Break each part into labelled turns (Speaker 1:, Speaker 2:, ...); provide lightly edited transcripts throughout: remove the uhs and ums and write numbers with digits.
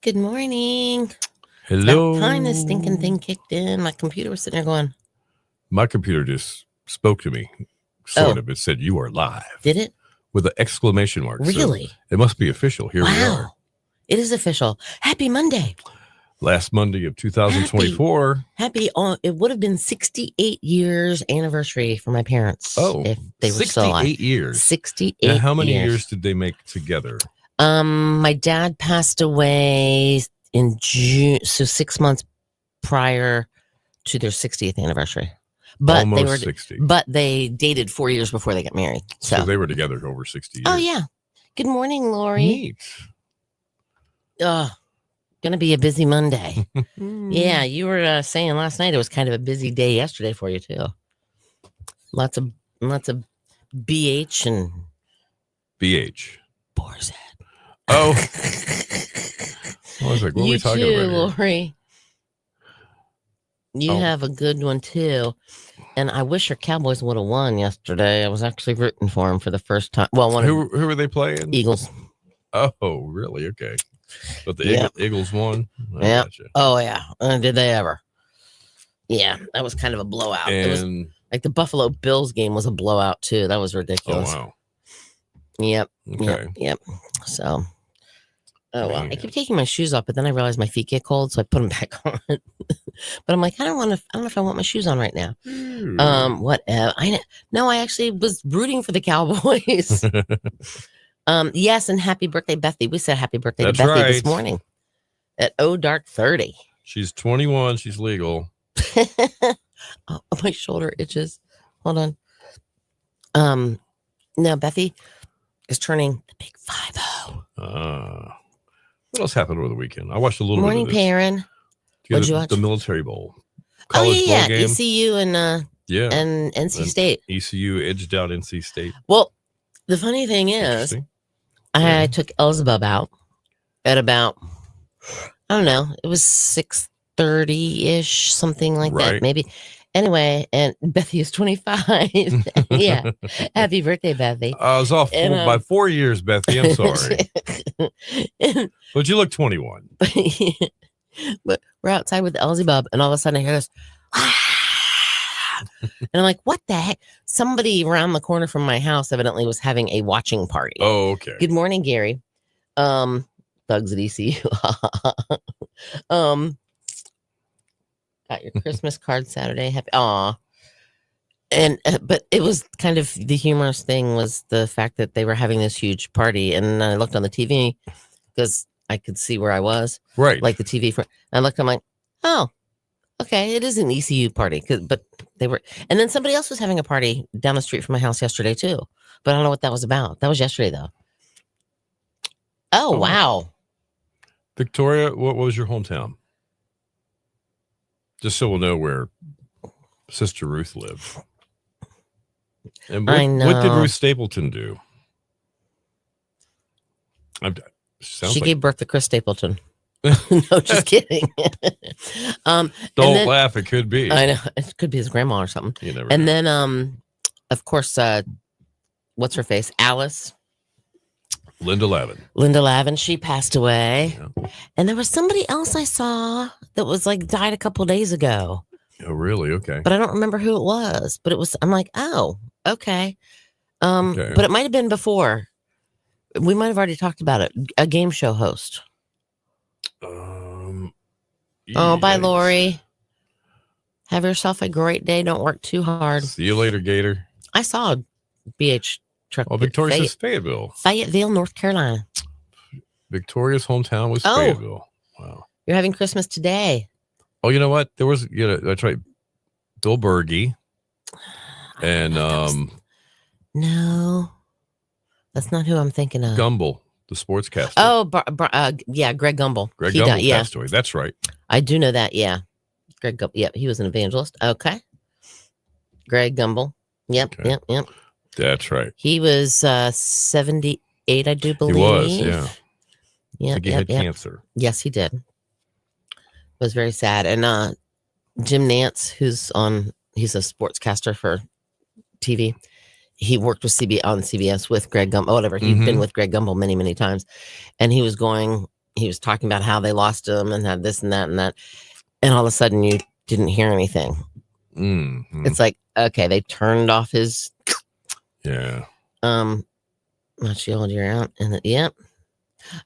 Speaker 1: Good morning.
Speaker 2: Hello.
Speaker 1: That time this stinking thing kicked in. My computer was sitting there going,
Speaker 2: My computer just spoke to me, sort of. It said, "You are live."
Speaker 1: Did it?
Speaker 2: With an exclamation mark.
Speaker 1: Really?
Speaker 2: So it must be official. Here we are.
Speaker 1: It is official. Happy Monday.
Speaker 2: Last Monday of 2024.
Speaker 1: Happy. It would have been 68 years anniversary for my parents.
Speaker 2: Oh,
Speaker 1: if they were still alive.
Speaker 2: 68 years.
Speaker 1: 68
Speaker 2: Now, how many
Speaker 1: years.
Speaker 2: years did they make together?
Speaker 1: My dad passed away in June, so 6 months prior to their 60th anniversary. But
Speaker 2: Almost
Speaker 1: they were
Speaker 2: 60.
Speaker 1: But they dated 4 years before they got married.
Speaker 2: So they were together over 60 years.
Speaker 1: Oh yeah. Good morning, Lori.
Speaker 2: Neat.
Speaker 1: Gonna be a busy Monday. Yeah, you were saying last night it was kind of a busy day yesterday for you too. Lots of BH and
Speaker 2: BH.
Speaker 1: Boar's Head.
Speaker 2: Oh. I was like, what are we talking about here?
Speaker 1: Lori. You have a good one too. And I wish your Cowboys would have won yesterday. I was actually rooting for them for the first time. Well,
Speaker 2: who were they playing?
Speaker 1: Eagles.
Speaker 2: Oh, really? Okay. But the Eagles won?
Speaker 1: Yeah. Gotcha. Oh, yeah. Did they ever? Yeah, that was kind of a blowout.
Speaker 2: And
Speaker 1: it was like the Buffalo Bills game was a blowout too. That was ridiculous.
Speaker 2: Oh, wow.
Speaker 1: Yep.
Speaker 2: Okay.
Speaker 1: Yep. So, well, I keep taking my shoes off, but then I realize my feet get cold, so I put them back on. But I'm like, I don't know if I want my shoes on right now. Whatever. I actually was rooting for the Cowboys. Yes, and happy birthday, Bethy. We said happy birthday to Bethy this morning at dark 30.
Speaker 2: She's 21. She's legal.
Speaker 1: My shoulder itches. Hold on. No, Bethy is turning the big 5-0.
Speaker 2: What else happened over the weekend? I watched a little
Speaker 1: Morning,
Speaker 2: bit of this.
Speaker 1: Perrin. What'd you watch?
Speaker 2: The Military Bowl.
Speaker 1: College
Speaker 2: bowl game.
Speaker 1: ECU and NC State.
Speaker 2: ECU edged out NC State.
Speaker 1: Well, the funny thing is, I took Elzebub out at about, I don't know, it was 6:30-ish, something like that, maybe. Anyway, and Bethy is 25. Yeah. Happy birthday, Bethy.
Speaker 2: I was off by 4 years, Bethy. I'm sorry. But you look 21.
Speaker 1: But we're outside with Elzebub, and all of a sudden I hear this, and I'm like, what the heck? Somebody around the corner from my house evidently was having a watching party.
Speaker 2: Oh, okay.
Speaker 1: Good morning, Gary. Thugs at ECU. Got your Christmas card Saturday. Happy. And but it was kind of the humorous thing was the fact that they were having this huge party, and I looked on the TV because I could see where I was.
Speaker 2: Right.
Speaker 1: Like the TV. I looked, I'm like, oh, okay, it is an ECU party. But they were, and then somebody else was having a party down the street from my house yesterday too. But I don't know what that was about. That was yesterday though. Oh, wow.
Speaker 2: Victoria, what was your hometown? Just so we'll know where Sister Ruth lived. And what did Ruth Stapleton do?
Speaker 1: She gave birth to Chris Stapleton. No, just kidding.
Speaker 2: Don't laugh. It could be.
Speaker 1: I know. It could be his grandma or something.
Speaker 2: You never
Speaker 1: know. Then, of course, what's her face? Alice.
Speaker 2: Linda Lavin.
Speaker 1: Linda Lavin. She passed away. Yeah. And there was somebody else I saw that was died a couple of days ago.
Speaker 2: Oh, really? Okay.
Speaker 1: But I don't remember who it was. But I'm like, oh, okay. But it might have been before. We might have already talked about it. A game show host. Bye, Lori. Have yourself a great day. Don't work too hard.
Speaker 2: See you later, Gator.
Speaker 1: I saw a BH truck.
Speaker 2: Oh, Victoria says Fayetteville.
Speaker 1: Fayetteville, North Carolina.
Speaker 2: Victoria's hometown was Fayetteville. Wow.
Speaker 1: You're having Christmas today.
Speaker 2: Oh, you know what? There was, that's right. Bill Berge. And,
Speaker 1: no, that's not who I'm thinking of.
Speaker 2: Gumbel, the sportscaster.
Speaker 1: Oh, yeah, Greg Gumbel.
Speaker 2: Greg Gumbel passed away. That's right.
Speaker 1: I do know that. Yeah. Greg Gumbel. Yep. He was an evangelist. Okay. Greg Gumbel. Yep. Okay. Yep.
Speaker 2: That's right.
Speaker 1: He was 78, I do believe.
Speaker 2: He was, yeah.
Speaker 1: Yeah.
Speaker 2: I think he had cancer.
Speaker 1: Yes, he did. It was very sad. And Jim Nance, he's a sportscaster for TV. He worked with on CBS with Greg Gumbel, whatever. He'd been with Greg Gumbel many, many times. And he was going he was talking about how they lost him and had this and that and that, and all of a sudden you didn't hear anything.
Speaker 2: Mm-hmm.
Speaker 1: It's like, okay, they turned off his.
Speaker 2: Yeah.
Speaker 1: Much old you're out, and yep.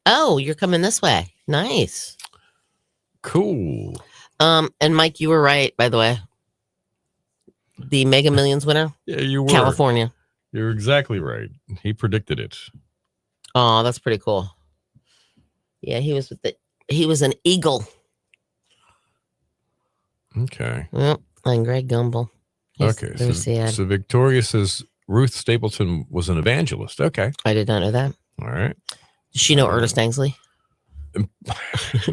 Speaker 1: Oh, you're coming this way. Nice.
Speaker 2: Cool.
Speaker 1: And Mike, you were right, by the way. The Mega Millions winner.
Speaker 2: Yeah, you were.
Speaker 1: California.
Speaker 2: You're exactly right. He predicted it.
Speaker 1: Oh, that's pretty cool. Yeah, he was an eagle.
Speaker 2: Okay.
Speaker 1: Yep. And Greg Gumbel.
Speaker 2: Okay.
Speaker 1: Very sad.
Speaker 2: So Victoria says Ruth Stapleton was an evangelist. Okay.
Speaker 1: I did not know that.
Speaker 2: All right.
Speaker 1: Does she know Ernest Angsley?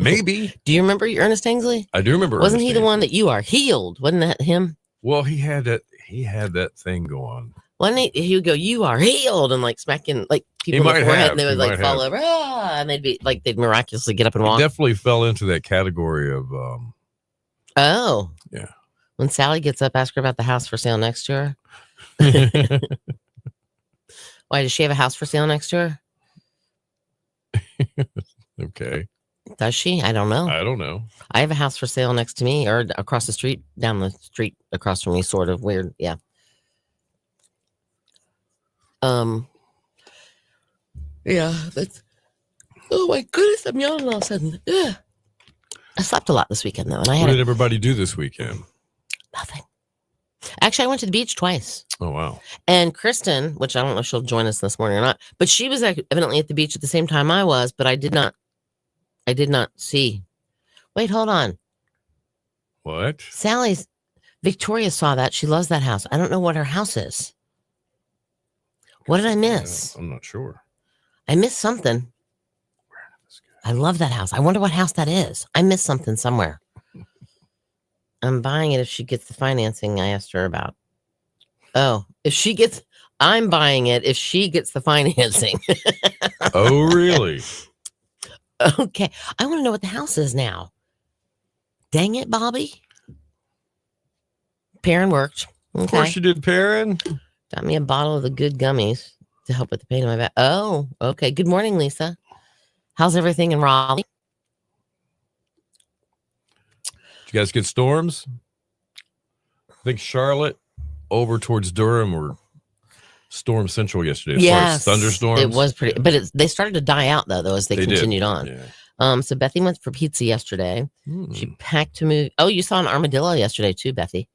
Speaker 2: Maybe.
Speaker 1: Do you remember Ernest Angsley?
Speaker 2: I do remember.
Speaker 1: Wasn't he the one that you are healed? Wasn't that him?
Speaker 2: Well, he had that thing going.
Speaker 1: Wasn't he? He would go, "You are healed," and like smacking like people in the forehead, and they would like fall over, and they'd be like they'd miraculously get up and walk.
Speaker 2: He definitely fell into that category of.
Speaker 1: Oh,
Speaker 2: yeah.
Speaker 1: When Sally gets up, ask her about the house for sale next to her. Why does she have a house for sale next to her?
Speaker 2: Okay.
Speaker 1: Does she? I don't know.
Speaker 2: I don't know.
Speaker 1: I have a house for sale next to me, or across the street, down the street across from me. Sort of weird. Yeah. Yeah. That's. Oh my goodness! I'm yawning all of a sudden. Yeah. I slept a lot this weekend though, and
Speaker 2: What did everybody do this weekend?
Speaker 1: Nothing. Actually, I went to the beach twice.
Speaker 2: Oh wow!
Speaker 1: And Kristen, which I don't know if she'll join us this morning or not, but she was evidently at the beach at the same time I was, but I did not see. Wait, hold on.
Speaker 2: What?
Speaker 1: Victoria saw that. She loves that house. I don't know what her house is. What did I miss?
Speaker 2: I'm not sure.
Speaker 1: I missed something. I love that house. I wonder what house that is. I missed something somewhere. I'm buying it if she gets the financing I asked her about. Oh, I'm buying it if she gets the financing.
Speaker 2: Oh, really?
Speaker 1: Okay. I want to know what the house is now. Dang it, Bobby. Perrin worked. Okay.
Speaker 2: Of course you did, Perrin.
Speaker 1: Got me a bottle of the good gummies to help with the pain in my back. Oh, okay. Good morning, Lisa. How's everything in Raleigh?
Speaker 2: Did you guys get storms? I think Charlotte over towards Durham were storm central yesterday.
Speaker 1: Yes,
Speaker 2: thunderstorms.
Speaker 1: It was pretty, but they started to die out though as they continued on.
Speaker 2: Yeah.
Speaker 1: So Bethy went for pizza yesterday. She packed to move. Oh, you saw an armadillo yesterday too, Bethy,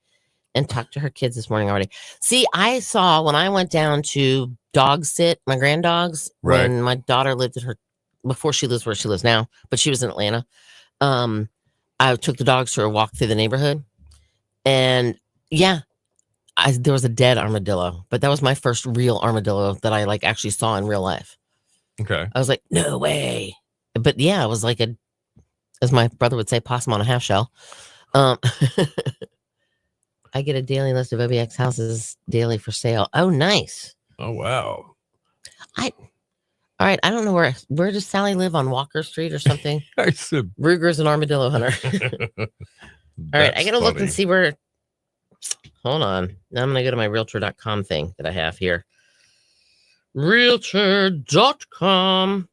Speaker 1: and talked to her kids this morning already. See, I saw when I went down to dog sit my granddogs when my daughter lived at her before she lives where she lives now, but she was in Atlanta. I took the dogs for a walk through the neighborhood, and yeah, there was a dead armadillo, but that was my first real armadillo that I like actually saw in real life.
Speaker 2: Okay.
Speaker 1: I was like, no way. But yeah, it was like as my brother would say, possum on a half shell. I get a daily list of OBX houses daily for sale. Oh, nice.
Speaker 2: Oh, wow.
Speaker 1: All right. I don't know where does Sally live, on Walker Street or something?
Speaker 2: I said
Speaker 1: Ruger's an armadillo hunter. All right. I got to look and see where. Hold on. Now I'm going to go to my realtor.com thing that I have here. Realtor.com.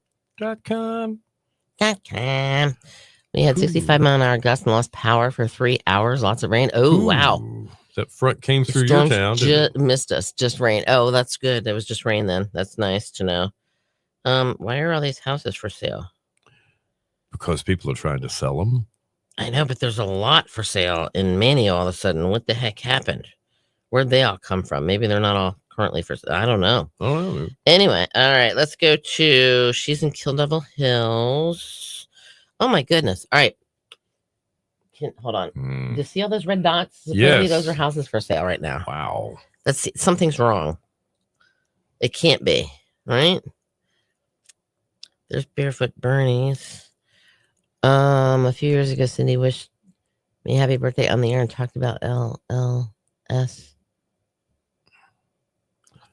Speaker 1: We had 65 mile an hour gusts and lost power for 3 hours. Lots of rain. Oh, wow.
Speaker 2: That front came through your town.
Speaker 1: Missed us. Just rain. Oh, that's good. It was just rain then. That's nice to know. Why are all these houses for sale?
Speaker 2: Because people are trying to sell them.
Speaker 1: I know, but there's a lot for sale in Manny all of a sudden. What the heck happened? Where'd they all come from? Maybe they're not all currently for sale. I don't know.
Speaker 2: Oh,
Speaker 1: anyway, all right, let's go to she's in Kill Devil Hills. Oh my goodness. All right. Hold on. Do you see all those red dots? Supposedly those are houses for sale right now.
Speaker 2: Wow.
Speaker 1: Let's see. Something's wrong. It can't be, right? There's Barefoot Bernie's. A few years ago, Cindy wished me happy birthday on the air and talked about LLS. What's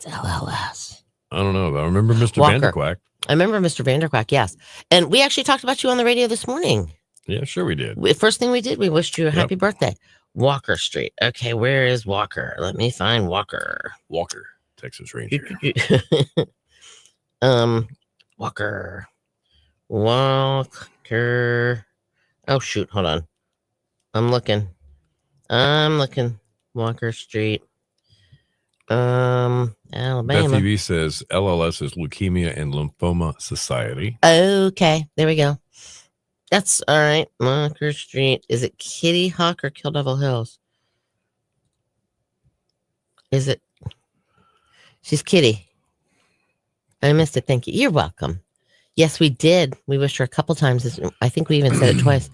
Speaker 1: LLS?
Speaker 2: I don't know. I remember Mr. Vanderquack.
Speaker 1: I remember Mr. Vanderquack, yes. And we actually talked about you on the radio this morning.
Speaker 2: Yeah, sure we did.
Speaker 1: First thing we did, we wished you a happy birthday. Walker Street. Okay, where is Walker? Let me find Walker.
Speaker 2: Walker, Texas Ranger.
Speaker 1: Walker. Walker. Oh shoot, hold on. I'm looking. Walker Street.
Speaker 2: Beth
Speaker 1: Alabama.
Speaker 2: EV says LLS is Leukemia and Lymphoma Society.
Speaker 1: Okay, there we go. That's all right. Walker Street. Is it Kitty Hawk or Kill Devil Hills? Is it? She's Kitty. I missed it. Thank you. You're welcome. Yes, we did. We wished her a couple times. I think we even said it twice.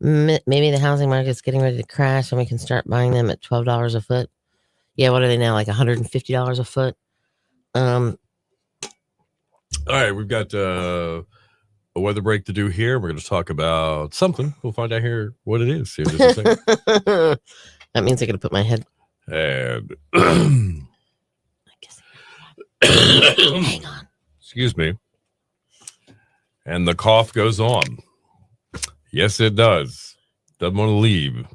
Speaker 1: Maybe the housing market's getting ready to crash and we can start buying them at $12 a foot. Yeah, what are they now? Like $150 a foot?
Speaker 2: All right, we've got a weather break to do here. We're going to talk about something. We'll find out here what it is. Here, just a second.
Speaker 1: That means I got to put my head.
Speaker 2: And
Speaker 1: I guess. Hang on.
Speaker 2: Excuse me. And the cough goes on. Yes, it does. Doesn't want to leave.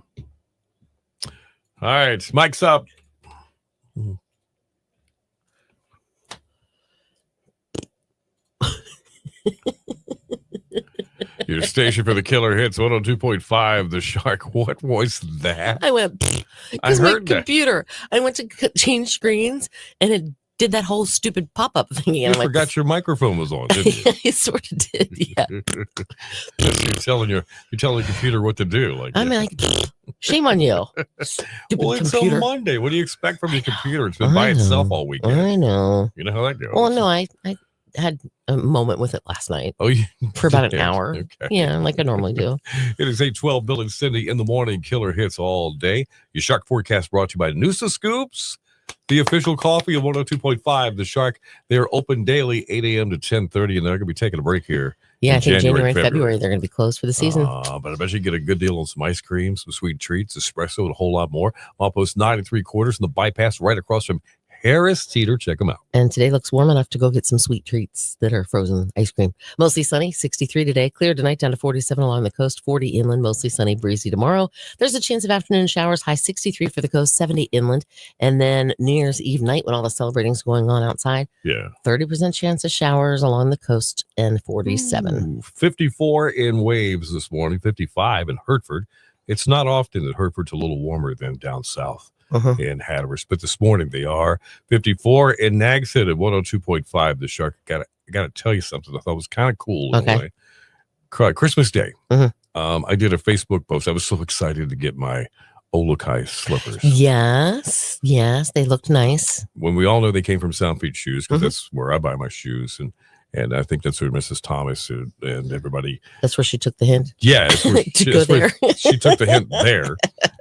Speaker 2: All right, mic's up. Your station for the killer hits 102.5 The Shark. What was that?
Speaker 1: I went
Speaker 2: I
Speaker 1: because my
Speaker 2: heard that.
Speaker 1: computer. I went to change screens and it did that whole stupid pop-up thing.
Speaker 2: You
Speaker 1: And I'm
Speaker 2: forgot your microphone was on, didn't you?
Speaker 1: I sort of did. Yeah.
Speaker 2: Yes, you're telling the computer what to do. Like
Speaker 1: I'm
Speaker 2: that.
Speaker 1: like, shame on you, stupid
Speaker 2: Well, it's
Speaker 1: computer.
Speaker 2: a Monday. What do you expect from your computer? It's been
Speaker 1: I
Speaker 2: by itself
Speaker 1: know.
Speaker 2: all weekend.
Speaker 1: I know.
Speaker 2: You know how that goes.
Speaker 1: Well, no, I had a moment with it last night
Speaker 2: Oh, yeah.
Speaker 1: for about an hour.
Speaker 2: Okay.
Speaker 1: Yeah, like I normally do.
Speaker 2: It is 8:12. Bill and Cindy in the morning. Killer hits all day. Your Shark forecast brought to you by Noosa Scoops, the official coffee of 102.5 The Shark. They're open daily, 8 a.m. to 10:30, and they're going to be taking a break here.
Speaker 1: Yeah,
Speaker 2: in
Speaker 1: I think January,
Speaker 2: February.
Speaker 1: February, they're going to be closed for the season.
Speaker 2: But I bet you get a good deal on some ice cream, some sweet treats, espresso, and a whole lot more. Outpost 9 3/4 and the bypass right across from Harris Teeter. Check them out.
Speaker 1: And today looks warm enough to go get some sweet treats that are frozen ice cream. Mostly sunny, 63 today. Clear tonight, down to 47 along the coast, 40 inland. Mostly sunny, breezy tomorrow. There's a chance of afternoon showers, high 63 for the coast, 70 inland. And then New Year's Eve night, when all the celebrating's going on outside,
Speaker 2: Yeah.
Speaker 1: 30% chance of showers along the coast and 47.
Speaker 2: 54 in Waves this morning, 55 in Hertford. It's not often that Hertford's a little warmer than down south. In Hatteras, but this morning they are 54 in Nags Head at 102.5 The Shark. I gotta tell you something I thought was kind of cool.
Speaker 1: Okay.
Speaker 2: Christmas Day.
Speaker 1: Mhm.
Speaker 2: I did a Facebook post. I was so excited to get my Olukai slippers.
Speaker 1: Yes, they looked nice.
Speaker 2: When we all know they came from Sound Feet Shoes, because
Speaker 1: Mhm.
Speaker 2: that's where I buy my shoes, and I think that's where Mrs. Thomas and everybody.
Speaker 1: That's where she took the hint.
Speaker 2: Yeah, that's where
Speaker 1: To go there.
Speaker 2: she took the hint there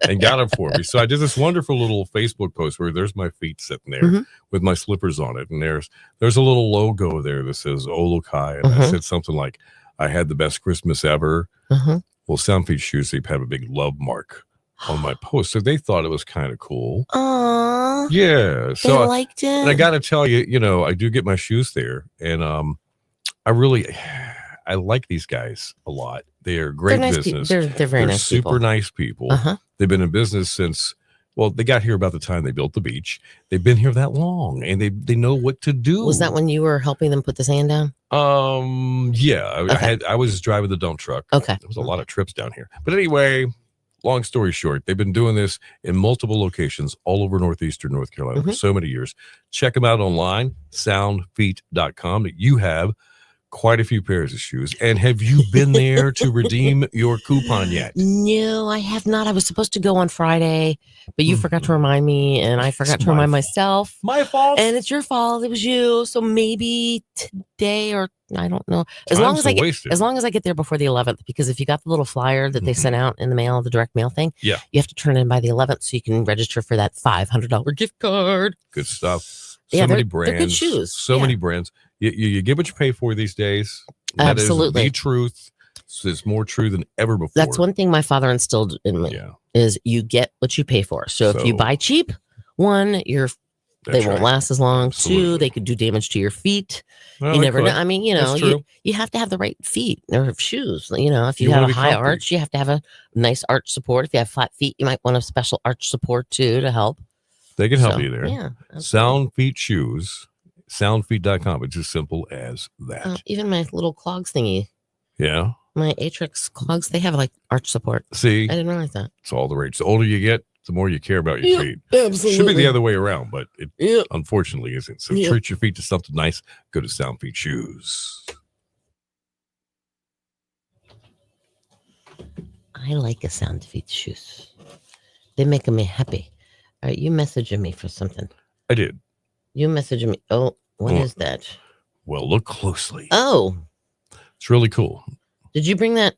Speaker 2: and got it for me. So I did this wonderful little Facebook post where there's my feet sitting there
Speaker 1: Mhm.
Speaker 2: with my slippers on it, and there's a little logo there that says Olukai, and I
Speaker 1: Mhm.
Speaker 2: said something like, "I had the best Christmas ever." Well, Sound Feet Shoes, they have a big love mark on my post, so they thought it was kind of cool.
Speaker 1: Aww.
Speaker 2: Yeah,
Speaker 1: They
Speaker 2: so
Speaker 1: liked it.
Speaker 2: and I got to tell you, I do get my shoes there, and I like these guys a lot. They are great
Speaker 1: They're nice
Speaker 2: business.
Speaker 1: They're very
Speaker 2: They're
Speaker 1: nice
Speaker 2: super
Speaker 1: people.
Speaker 2: nice people.
Speaker 1: Uh-huh.
Speaker 2: They've been in business since, well, they got here about the time they built the beach. They've been here that long, and they know what to do.
Speaker 1: Was that when you were helping them put the sand down?
Speaker 2: Yeah,
Speaker 1: Okay.
Speaker 2: I was driving the dump truck.
Speaker 1: Okay.
Speaker 2: There was a lot of trips down here. But anyway, long story short, they've been doing this in multiple locations all over northeastern North Carolina for so many years. Check them out online, soundfeet.com. You have quite a few pairs of shoes. And have you been there to redeem your coupon yet?
Speaker 1: No, I have not. I was supposed to go on Friday, but you forgot to remind me, and I forgot to remind myself.
Speaker 2: My fault.
Speaker 1: And it's your fault. It was you. So maybe today, or I don't know. As long as I get there before the 11th, because if you got the little flyer that they sent out in the mail, the direct mail thing,
Speaker 2: yeah,
Speaker 1: you have to turn in by the 11th so you can register for that $500 gift card.
Speaker 2: Good stuff.
Speaker 1: Yeah,
Speaker 2: many brands.
Speaker 1: They're good shoes.
Speaker 2: So many brands. You get what you pay for these days. That
Speaker 1: Absolutely.
Speaker 2: is the truth. It's more true than ever before.
Speaker 1: That's one thing my father instilled in me.
Speaker 2: Yeah.
Speaker 1: Is you get what you pay for. So if you buy cheap, one, they won't last as long.
Speaker 2: Absolutely.
Speaker 1: Two, they could do damage to your feet.
Speaker 2: Well,
Speaker 1: You
Speaker 2: they
Speaker 1: never
Speaker 2: could.
Speaker 1: know. I mean,
Speaker 2: That's true.
Speaker 1: you have to have the right feet or shoes. If you
Speaker 2: You
Speaker 1: have
Speaker 2: wanna
Speaker 1: a
Speaker 2: be
Speaker 1: high
Speaker 2: comfy.
Speaker 1: arch, you have to have a nice arch support. If you have flat feet, you might want a special arch support too to help.
Speaker 2: They can help you there.
Speaker 1: Yeah.
Speaker 2: Sound Feet Shoes, soundfeet.com. It's as simple as that.
Speaker 1: Even my little clogs thingy
Speaker 2: Yeah.
Speaker 1: My Atrix clogs, they have like arch support.
Speaker 2: See,
Speaker 1: I didn't realize that.
Speaker 2: it's all the rage. The older you get, the more you care about your feet.
Speaker 1: Absolutely.
Speaker 2: Should be the other way around, but it
Speaker 1: Yep.
Speaker 2: unfortunately isn't. So
Speaker 1: Yep.
Speaker 2: treat your feet to something nice. Go to Sound Feet Shoes.
Speaker 1: I like a Sound Feet shoes. They make me happy. All right, you messaging me for something.
Speaker 2: I did.
Speaker 1: You messaging me. Oh, what is that?
Speaker 2: Well, look closely.
Speaker 1: Oh,
Speaker 2: It's really cool.
Speaker 1: did you bring that?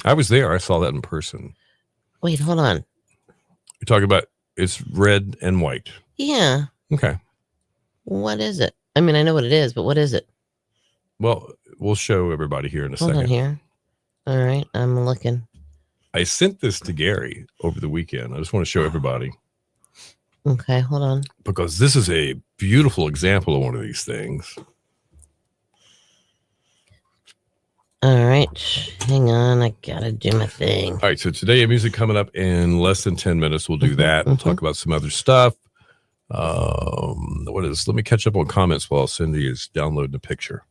Speaker 2: I was there. I saw that in person.
Speaker 1: Wait, hold on.
Speaker 2: You're talking about it's red and white.
Speaker 1: Yeah.
Speaker 2: Okay.
Speaker 1: What is it? I mean, I know what it is, but what is it?
Speaker 2: Well, we'll show everybody here in a
Speaker 1: Hold on
Speaker 2: second.
Speaker 1: here. All right, I'm looking.
Speaker 2: I sent this to Gary over the weekend. I just want to show everybody
Speaker 1: Okay, hold on.
Speaker 2: because this is a beautiful example of one of these things.
Speaker 1: All right, hang on. I gotta do my thing.
Speaker 2: All right. So today, music coming up in less than 10 minutes. We'll do that. We'll talk about some other stuff. What is? Let me catch up on comments while Cindy is downloading the picture.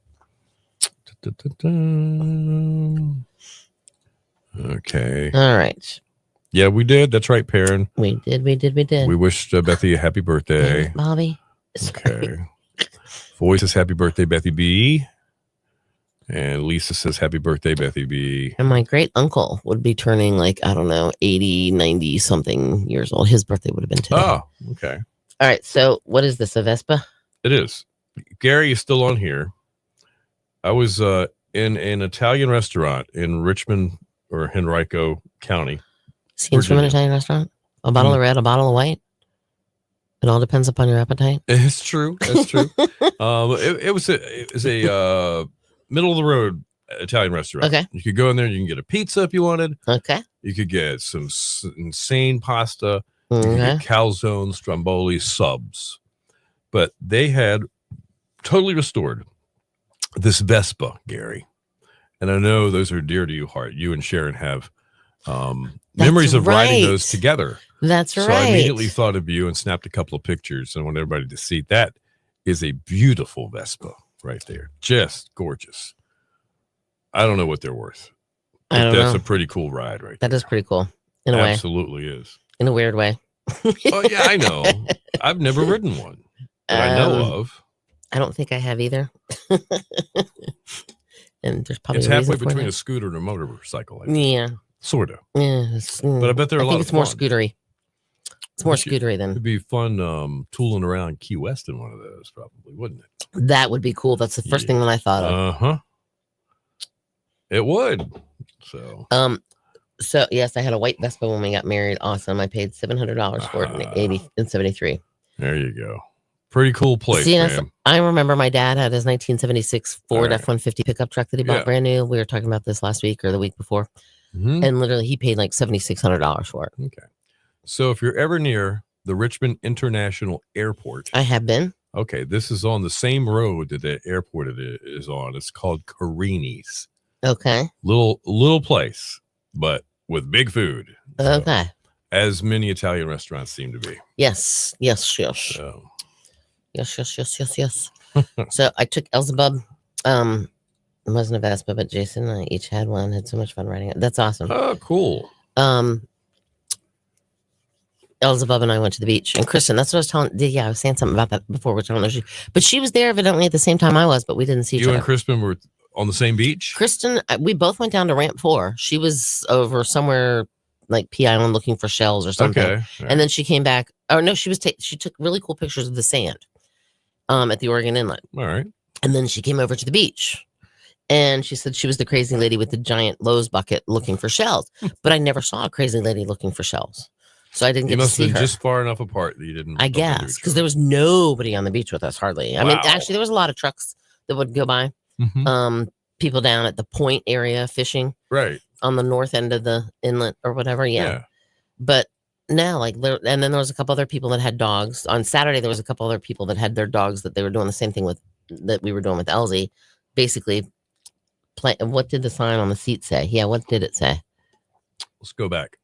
Speaker 2: Okay.
Speaker 1: All right.
Speaker 2: Yeah, we did. That's right, Perrin.
Speaker 1: We did.
Speaker 2: We wished Bethy a happy birthday.
Speaker 1: Bobby. Sorry.
Speaker 2: Okay. Foy says happy birthday, Bethy B. And Lisa says happy birthday, Bethy B.
Speaker 1: And my great uncle would be turning like, I don't know, 80, 90 something years old. His birthday would have been today.
Speaker 2: Oh, okay.
Speaker 1: All right. So what is this? A Vespa?
Speaker 2: It is. Gary is still on here. I was in an Italian restaurant in Richmond or Henrico County.
Speaker 1: Scenes from an
Speaker 2: Virginia.
Speaker 1: Italian restaurant? A bottle of red, a bottle of white? It all depends upon your appetite.
Speaker 2: It's true. That's true. It was a middle of the road Italian restaurant.
Speaker 1: Okay.
Speaker 2: You could go in there. You can get a pizza if you wanted.
Speaker 1: Okay.
Speaker 2: You could get some insane pasta. You could
Speaker 1: Okay.
Speaker 2: get calzone, stromboli, subs. But they had totally restored this Vespa, Gary. And I know those are dear to you, heart. You and Sharon have memories of riding those together.
Speaker 1: That's
Speaker 2: So
Speaker 1: right.
Speaker 2: I immediately thought of you and snapped a couple of pictures. And I want everybody to see that is a beautiful Vespa right there. Just gorgeous. I don't know what they're worth.
Speaker 1: I
Speaker 2: But
Speaker 1: don't
Speaker 2: that's
Speaker 1: know.
Speaker 2: a pretty cool ride right
Speaker 1: That is pretty cool in a way.
Speaker 2: Absolutely is.
Speaker 1: In a weird way.
Speaker 2: Oh, yeah, I know. I've never ridden one that I know of.
Speaker 1: I don't think I have either. And there's probably
Speaker 2: It's
Speaker 1: a reason
Speaker 2: halfway
Speaker 1: for
Speaker 2: between
Speaker 1: that.
Speaker 2: a scooter and a motorcycle. I think.
Speaker 1: Yeah.
Speaker 2: Sort of.
Speaker 1: Yeah.
Speaker 2: But I bet they're a
Speaker 1: I
Speaker 2: lot
Speaker 1: think
Speaker 2: of
Speaker 1: it's more
Speaker 2: fun.
Speaker 1: scootery. It's more
Speaker 2: But you-
Speaker 1: scootery than
Speaker 2: It'd be fun tooling around Key West in one of those, probably, wouldn't it?
Speaker 1: that would be cool. That's the first thing that I thought of.
Speaker 2: Uh-huh. It would. So
Speaker 1: So yes, I had a white Vespa when we got married. Awesome. I paid $700 for it in 73.
Speaker 2: there you go. Pretty cool place,
Speaker 1: See,
Speaker 2: man.
Speaker 1: I remember my dad had his 1976 Ford
Speaker 2: All right.
Speaker 1: F-150 pickup truck that he bought
Speaker 2: Yeah.
Speaker 1: brand new. We were talking about this last week or the week before.
Speaker 2: Mhm.
Speaker 1: And literally he paid like $7,600 for it.
Speaker 2: Okay. So if you're ever near the Richmond International Airport,
Speaker 1: I have been.
Speaker 2: okay, this is on the same road that the airport is on. It's called Carini's.
Speaker 1: Okay.
Speaker 2: Little place, but with big food. So,
Speaker 1: Okay.
Speaker 2: as many Italian restaurants seem to be.
Speaker 1: Yes. Yes.
Speaker 2: So
Speaker 1: Yes. So I took Elzebub. It wasn't a Vespa, but Jason and I each had one. Had so much fun riding it. That's awesome.
Speaker 2: oh, cool.
Speaker 1: Elzebub and I went to the beach, and Kristen. That's what I was telling. Yeah, I was saying something about that before, which I don't know. But she was there evidently at the same time I was, but we didn't see each
Speaker 2: You
Speaker 1: other.
Speaker 2: and Crispin were on the same beach?
Speaker 1: Kristen, we both went down to Ramp 4. She was over somewhere like Pea Island looking for shells or something.
Speaker 2: Okay.
Speaker 1: And then she came back. Oh no, she took really cool pictures of the sand at the Oregon Inlet.
Speaker 2: All right.
Speaker 1: And then she came over to the beach. And she said she was the crazy lady with the giant Lowe's bucket looking for shells. But I never saw a crazy lady looking for shells. So I didn't
Speaker 2: You
Speaker 1: get to
Speaker 2: must
Speaker 1: see
Speaker 2: have
Speaker 1: her.
Speaker 2: been just far enough apart that you didn't.
Speaker 1: I
Speaker 2: bump into
Speaker 1: guess
Speaker 2: each
Speaker 1: because
Speaker 2: other.
Speaker 1: there was nobody on the beach with us hardly. I mean,
Speaker 2: Wow.
Speaker 1: actually, there was a lot of trucks that would go by.
Speaker 2: Mhm.
Speaker 1: People down at the Point area fishing
Speaker 2: Right.
Speaker 1: on the north end of the inlet or whatever. Yeah. But now, like, and then there was a couple other people that had dogs. On Saturday, there was a couple other people that had their dogs that they were doing the same thing with that we were doing with Elsie. Basically, what did the sign on the seat say? Yeah, what did it say?
Speaker 2: Let's go back.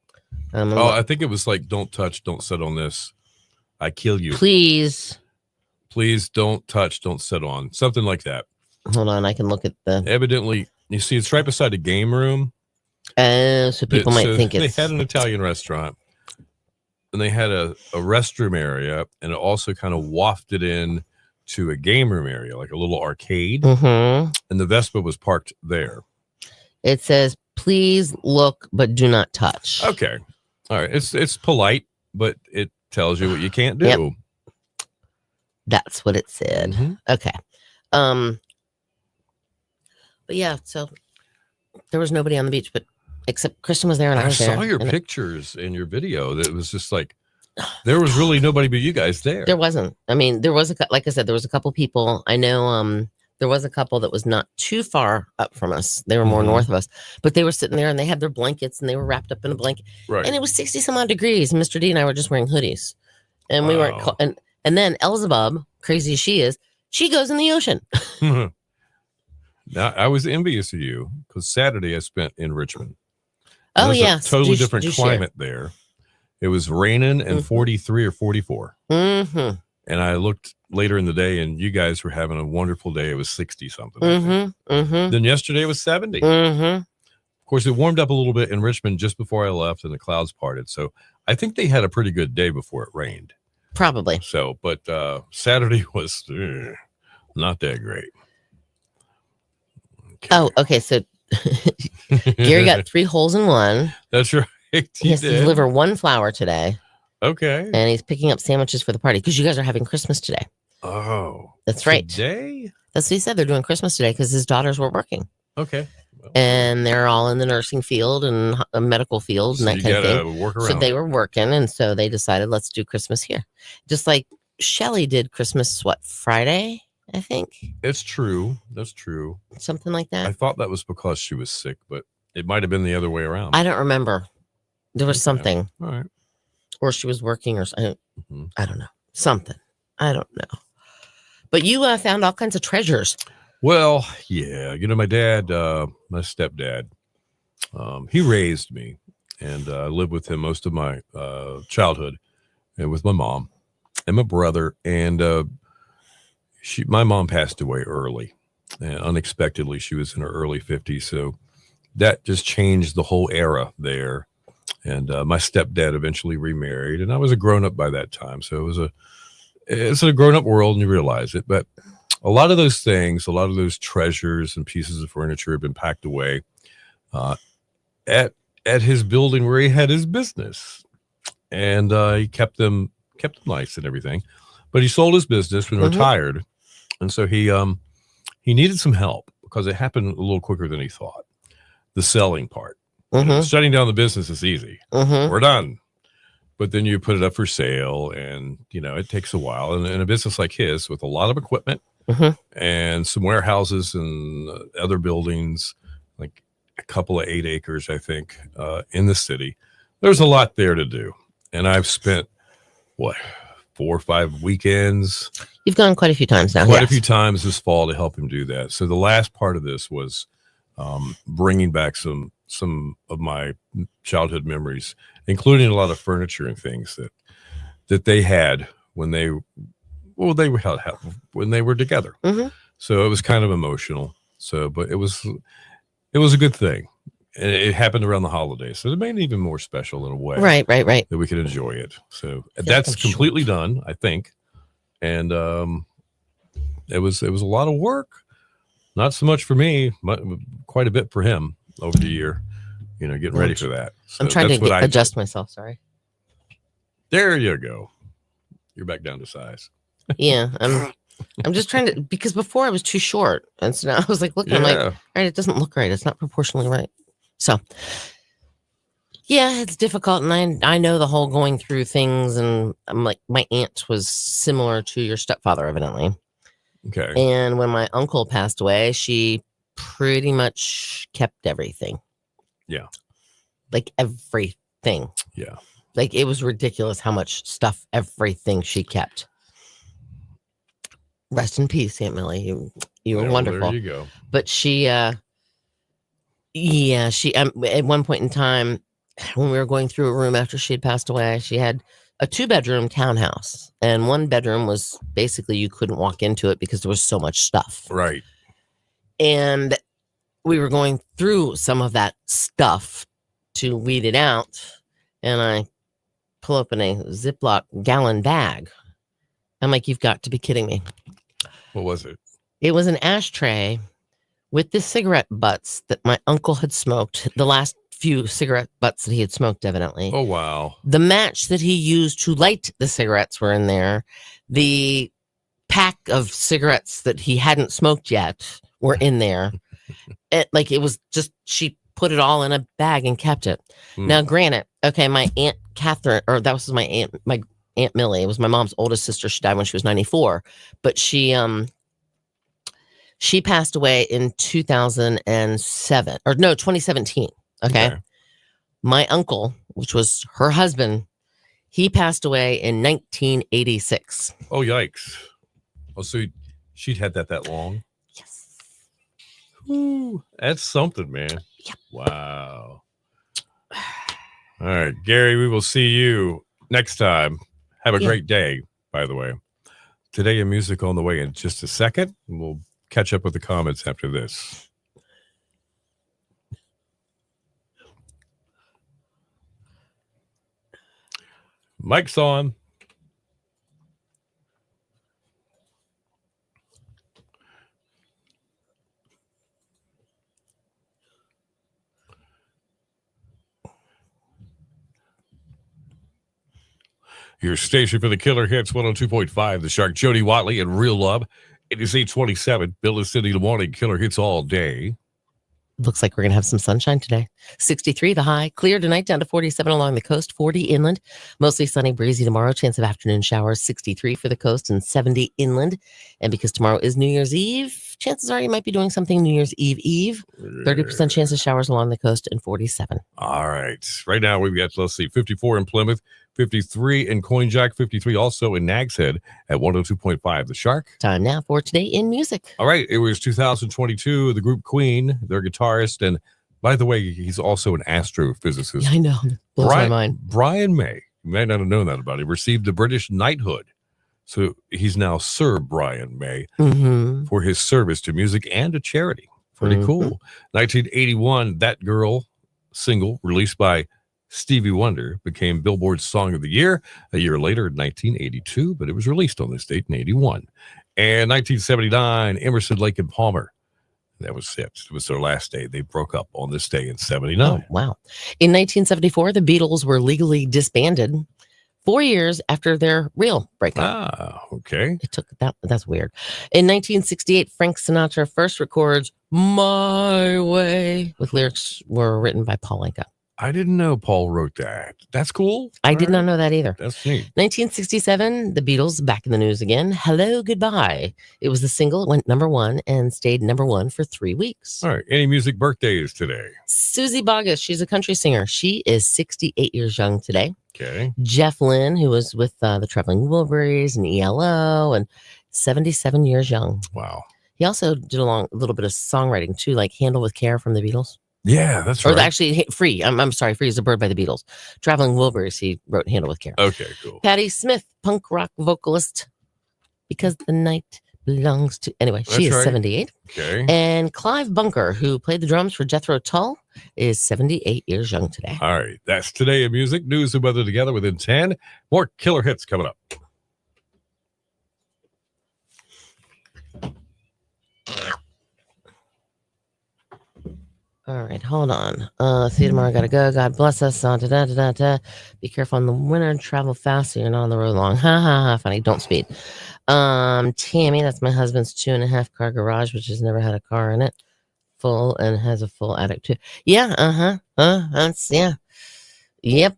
Speaker 1: Oh,
Speaker 2: I think it was like, don't touch, don't sit on this. I kill you.
Speaker 1: please.
Speaker 2: Please don't touch, don't sit on. Something like that.
Speaker 1: Hold on, I can look at the.
Speaker 2: Evidently, you see, it's right beside the game room.
Speaker 1: So people might think
Speaker 2: they
Speaker 1: it's.
Speaker 2: had an Italian restaurant, and they had a restroom area, and it also kind of wafted in to a game room area, like a little arcade.
Speaker 1: Mm-hmm.
Speaker 2: And the Vespa was parked there.
Speaker 1: It says, "Please look, but do not touch."
Speaker 2: Okay, all right. It's polite, but it tells you what you can't do.
Speaker 1: Yep. That's what it said.
Speaker 2: Mhm.
Speaker 1: Okay. But yeah, so there was nobody on the beach, but except Kristen was there and I
Speaker 2: I
Speaker 1: was there.
Speaker 2: saw your
Speaker 1: and
Speaker 2: pictures in your video. That was just like there was really nobody but you guys there.
Speaker 1: There wasn't. I mean, there was like I said, there was a couple people. I know there was a couple that was not too far up from us. They were more
Speaker 2: Mhm.
Speaker 1: north of us, but they were sitting there and they had their blankets and they were wrapped up in a blanket.
Speaker 2: Right.
Speaker 1: And it was 60 some odd degrees. And Mr. D and I were just wearing hoodies. And we weren't
Speaker 2: Wow.
Speaker 1: and then Elzebub, crazy as she is, she goes in the ocean.
Speaker 2: Now, I was envious of you because Saturday I spent in Richmond. And
Speaker 1: Oh
Speaker 2: there's a
Speaker 1: yes.
Speaker 2: totally
Speaker 1: Do
Speaker 2: different
Speaker 1: share.
Speaker 2: climate there. It was raining and
Speaker 1: Mhm.
Speaker 2: 43 or 44.
Speaker 1: Mm-hmm.
Speaker 2: And I looked later in the day and you guys were having a wonderful day. It was 60 something. I think.
Speaker 1: Mm-hmm. Mm-hmm.
Speaker 2: Then yesterday it was 70.
Speaker 1: Mm-hmm.
Speaker 2: Of course, it warmed up a little bit in Richmond just before I left and the clouds parted. So I think they had a pretty good day before it rained.
Speaker 1: Probably.
Speaker 2: So, but Saturday was not that great. Okay.
Speaker 1: Oh, okay. So Gary got 3 holes in one.
Speaker 2: That's right.
Speaker 1: He has to deliver 1 flower today.
Speaker 2: Okay.
Speaker 1: And he's picking up sandwiches for the party because you guys are having Christmas today.
Speaker 2: Oh,
Speaker 1: That's right.
Speaker 2: Today?
Speaker 1: That's what he said. They're doing Christmas today because his daughters were working.
Speaker 2: Okay. Well,
Speaker 1: And they're all in the nursing field and medical field
Speaker 2: so
Speaker 1: and that
Speaker 2: you
Speaker 1: kind of
Speaker 2: gotta
Speaker 1: thing.
Speaker 2: work around.
Speaker 1: So they were working. And so they decided, let's do Christmas here. Just like Shelly did Christmas, Friday, I think?
Speaker 2: It's true. That's true.
Speaker 1: Something like that.
Speaker 2: I thought that was because she was sick, but it might have been the other way around.
Speaker 1: I don't remember. There was
Speaker 2: Okay.
Speaker 1: something.
Speaker 2: All right.
Speaker 1: Or she was working or
Speaker 2: Mhm.
Speaker 1: I don't know. Something. I don't know. But you found all kinds of treasures.
Speaker 2: Well, yeah. My dad, my stepdad, he raised me, and I lived with him most of my childhood, and with my mom and my brother. And my mom passed away early, and unexpectedly. She was in her early 50s, so that just changed the whole era there. And my stepdad eventually remarried, and I was a grown up by that time, so it's a grown up world, and you realize it. But a lot of those things, a lot of those treasures and pieces of furniture have been packed away at his building where he had his business, and he kept them nice and everything. But he sold his business and
Speaker 1: Mhm.
Speaker 2: retired, and so he needed some help because it happened a little quicker than he thought. The selling part,
Speaker 1: Mm-hmm.
Speaker 2: shutting down the business is easy.
Speaker 1: Mm-hmm.
Speaker 2: We're done. But then you put it up for sale, and it takes a while. And in a business like his, with a lot of equipment
Speaker 1: Mhm.
Speaker 2: and some warehouses and other buildings, like a couple of 8 acres, I think, in the city, there's a lot there to do. And I've spent 4 or 5 weekends,
Speaker 1: You've gone quite a few times now.
Speaker 2: quite a
Speaker 1: yes.
Speaker 2: few times this fall to help him do that. So the last part of this was bringing back some of my childhood memories, including a lot of furniture and things that they had when they were together.
Speaker 1: Mhm.
Speaker 2: So it was kind of emotional. So, but it was a good thing, and it happened around the holidays, so it made it even more special in a way.
Speaker 1: Right.
Speaker 2: That we could enjoy it. So
Speaker 1: like
Speaker 2: that's
Speaker 1: I'm
Speaker 2: completely done, I think, and it was a lot of work. Not so much for me, but quite a bit for him over the year. Getting ready for that. So
Speaker 1: I'm trying
Speaker 2: that's
Speaker 1: to
Speaker 2: what I did.
Speaker 1: adjust myself. Sorry.
Speaker 2: There you go. You're back down to size.
Speaker 1: Yeah. I'm just trying to, because before I was too short. And so now I was like, looking, I'm like, all right, it doesn't look right. It's not proportionally right. So yeah, it's difficult. And I know the whole going through things. And I'm like, my aunt was similar to your stepfather, evidently.
Speaker 2: Okay.
Speaker 1: And when my uncle passed away, she pretty much kept everything.
Speaker 2: Yeah.
Speaker 1: Like everything.
Speaker 2: Yeah.
Speaker 1: Like it was ridiculous how much stuff, everything she kept. Rest in peace, Aunt Millie. You were
Speaker 2: Well,
Speaker 1: wonderful.
Speaker 2: There you go.
Speaker 1: But she at one point in time, when we were going through a room after she had passed away, she had a 2-bedroom townhouse, and one bedroom was basically you couldn't walk into it because there was so much stuff.
Speaker 2: Right.
Speaker 1: And we were going through some of that stuff to weed it out. And I pull open a Ziploc gallon bag. I'm like, you've got to be kidding me.
Speaker 2: What was it?
Speaker 1: It was an ashtray with the cigarette butts that my uncle had smoked, the last few cigarette butts that he had smoked, evidently.
Speaker 2: Oh, wow.
Speaker 1: The match that he used to light the cigarettes were in there. The pack of cigarettes that he hadn't smoked yet were in there. It was just, she put it all in a bag and kept it. Now, granted, okay, my Aunt Catherine, or that was my Aunt Millie. It was my mom's oldest sister. She died when she was 94, but she passed away in 2017. Okay. My uncle, which was her husband, he passed away in 1986.
Speaker 2: Oh, yikes. Oh, so she'd had that long?
Speaker 1: Yes.
Speaker 2: Ooh, that's something, man.
Speaker 1: Yep.
Speaker 2: Wow. All right, Gary, we will see you next time. Have a great day, by the way. Today in music on the way in just a second. And we'll catch up with the comments after this. Mic's on. Your station for the Killer Hits 102.5, The Shark, Jody Watley, and Real Love. It is 8:27. Bill is City in the morning. Killer Hits all day.
Speaker 1: Looks like we're going to have some sunshine today. 63 the high. Clear tonight down to 47 along the coast, 40 inland. Mostly sunny, breezy tomorrow. Chance of afternoon showers, 63 for the coast and 70 inland. And because tomorrow is New Year's Eve, chances are you might be doing something New Year's Eve. 30% chance of showers along the coast and 47.
Speaker 2: All right. Right now we've got, let's see, 54 in Plymouth, 53 in Coinjack, 53 also in Nags Head at 102.5 The Shark.
Speaker 1: Time now for Today in Music.
Speaker 2: All right. It was 2022. The group Queen, their guitarist, and by the way, he's also an astrophysicist.
Speaker 1: Yeah, I know. Blows my mind.
Speaker 2: Brian May, you might not have known that about him, received the British knighthood. So he's now Sir Brian May for his service to music and to charity. Pretty cool. 1981, That Girl single released by Stevie Wonder became Billboard's Song of the Year a year later in 1982, but it was released on this date in 81. And 1979, Emerson, Lake and Palmer. That was it. It was their last day. They broke up on this day in 79.
Speaker 1: Oh, wow. In 1974, the Beatles were legally disbanded 4 years after their real breakup.
Speaker 2: Ah, okay.
Speaker 1: It took that. That's weird. In 1968, Frank Sinatra first records My Way with lyrics were written by Paul Anka.
Speaker 2: I didn't know Paul wrote that. That's cool.
Speaker 1: I did not know that either.
Speaker 2: That's neat.
Speaker 1: 1967, the Beatles back in the news again. Hello, Goodbye. It was the single. It went #1 and stayed #1 for 3 weeks.
Speaker 2: All right. Any music birthdays today?
Speaker 1: Susie Boggess. She's a country singer. She is 68 years young today.
Speaker 2: Okay.
Speaker 1: Jeff Lynne, who was with the Traveling Wilburys and ELO, and 77 years young.
Speaker 2: Wow.
Speaker 1: He also did a little bit of songwriting too, like Handle with Care from the Beatles.
Speaker 2: Yeah, that's right.
Speaker 1: Or actually, Free. I'm sorry, Free is a Bird by the Beatles. Traveling Wilburys, he wrote Handle with Care.
Speaker 2: Okay, cool.
Speaker 1: Patti Smith, punk rock vocalist, Because the Night Belongs to... Anyway, she is 78.
Speaker 2: Okay.
Speaker 1: And Clive Bunker, who played the drums for Jethro Tull, is 78 years young today.
Speaker 2: All right. That's Today in Music. News and weather together within 10. More killer hits coming up.
Speaker 1: All right, hold on. See you tomorrow. Gotta go. God bless us. Be careful on the winter. Travel fast so you're not on the road long. Ha ha ha. Funny. Don't speed. Tammy, that's my husband's 2.5 car garage, which has never had a car in it. Full and has a full attic too. Yeah. That's yeah. Yep.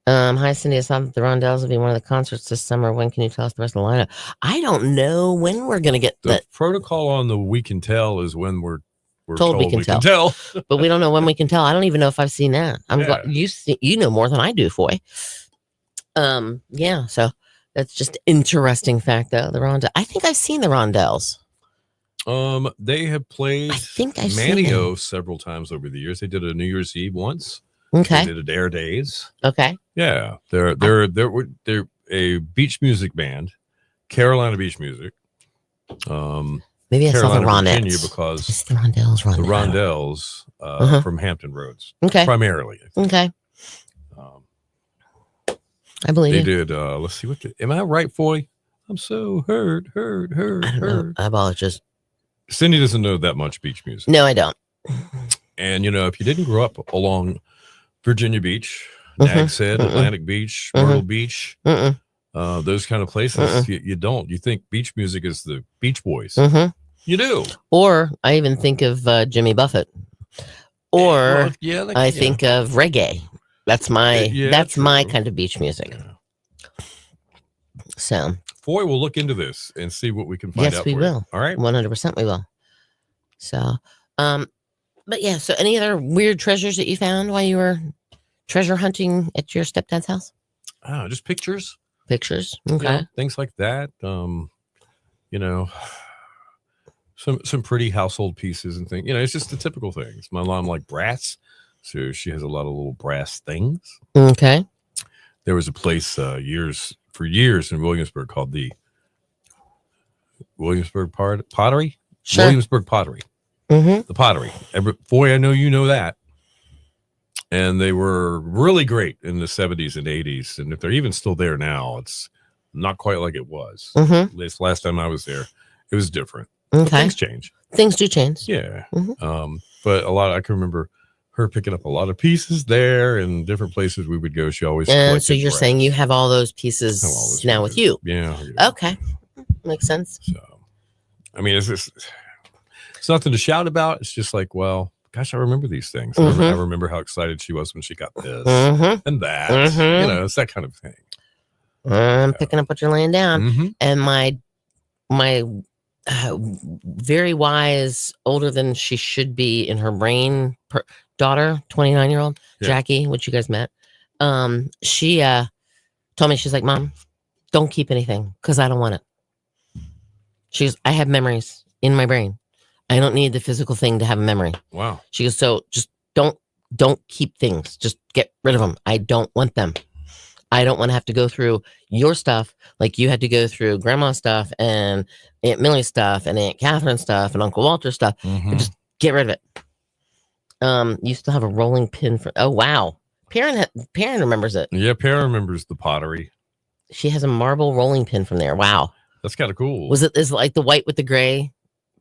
Speaker 1: Hi Cindy. I saw that the Rondells will be one of the concerts this summer. When can you tell us the rest of the lineup? I don't know when we're gonna get
Speaker 2: the protocol on the We Can Tell is when we're
Speaker 1: told we can tell. But we don't know when we can tell. I don't even know if I've seen that. I'm glad you know more than I do, Foy. Yeah, so that's just interesting fact though. The Rondell. I think I've seen the Rondells.
Speaker 2: They have played Manio several times over the years. They did a New Year's Eve once.
Speaker 1: Okay.
Speaker 2: They did a Dare Days.
Speaker 1: Okay.
Speaker 2: Yeah. They're a beach music band, Carolina Beach Music.
Speaker 1: Maybe I saw the
Speaker 2: Carolina, Virginia,
Speaker 1: Rondettes.
Speaker 2: because
Speaker 1: It's the Rondells.
Speaker 2: the Rondells
Speaker 1: Uh-huh.
Speaker 2: from Hampton Roads,
Speaker 1: Okay.
Speaker 2: primarily. I think.
Speaker 1: Okay.
Speaker 2: Um,
Speaker 1: I believe
Speaker 2: they
Speaker 1: you.
Speaker 2: did. Let's see am I right, Foy? I'm so hurt.
Speaker 1: I don't know. Eyeball just.
Speaker 2: Cindy doesn't know that much beach music.
Speaker 1: No, I don't.
Speaker 2: And if you didn't grow up along Virginia Beach, Nags Head, Atlantic Beach, Myrtle Beach, those kind of places, you don't. You think beach music is the Beach Boys. You do.
Speaker 1: Or I even think of Jimmy Buffett. Or I think of reggae. That's my my kind of beach music.
Speaker 2: Yeah.
Speaker 1: So
Speaker 2: Foy will look into this and see what we can find out.
Speaker 1: Yes, we
Speaker 2: for
Speaker 1: will.
Speaker 2: You. All right.
Speaker 1: 100% we will. So, but yeah, so any other weird treasures that you found while you were treasure hunting at your stepdad's house?
Speaker 2: Just pictures.
Speaker 1: Pictures. Okay.
Speaker 2: Things like that. Some pretty household pieces and things. It's just the typical things. My mom liked brass, so she has a lot of little brass things.
Speaker 1: Okay.
Speaker 2: There was a place for years in Williamsburg called the Williamsburg Pottery.
Speaker 1: Sure.
Speaker 2: Williamsburg Pottery. The Pottery. Boy, I know you know that. And they were really great in the 70s and 80s. And if they're even still there now, it's not quite like it was. This last time I was there, it was different.
Speaker 1: Okay.
Speaker 2: But things change.
Speaker 1: Things do change.
Speaker 2: Yeah. But I can remember her picking up a lot of pieces there, and different places we would go. She always.
Speaker 1: And so you're saying you have all those pieces now with you?
Speaker 2: Yeah.
Speaker 1: Okay. Makes sense.
Speaker 2: So, I mean, it's nothing to shout about. It's just like, well, gosh, I remember these things. I remember how excited she was when she got this and that. It's that kind of thing.
Speaker 1: I'm picking up what you're laying down. And my very wise, older than she should be in her brain, daughter, 29-year-old Jackie, which you guys met. She told me, she's like, Mom, don't keep anything because I don't want it. I have memories in my brain. I don't need the physical thing to have a memory.
Speaker 2: Wow.
Speaker 1: She goes, so just don't keep things. Just get rid of them. I don't want them. I don't want to have to go through your stuff like you had to go through grandma's stuff and Aunt Millie's stuff and Aunt Catherine's stuff and Uncle Walter's stuff. Just get rid of it. You still have a rolling pin for. Oh wow, Perrin remembers it.
Speaker 2: Yeah, Perrin remembers the pottery.
Speaker 1: She has a marble rolling pin from there. Wow,
Speaker 2: that's kind of cool.
Speaker 1: Is it like the white with the gray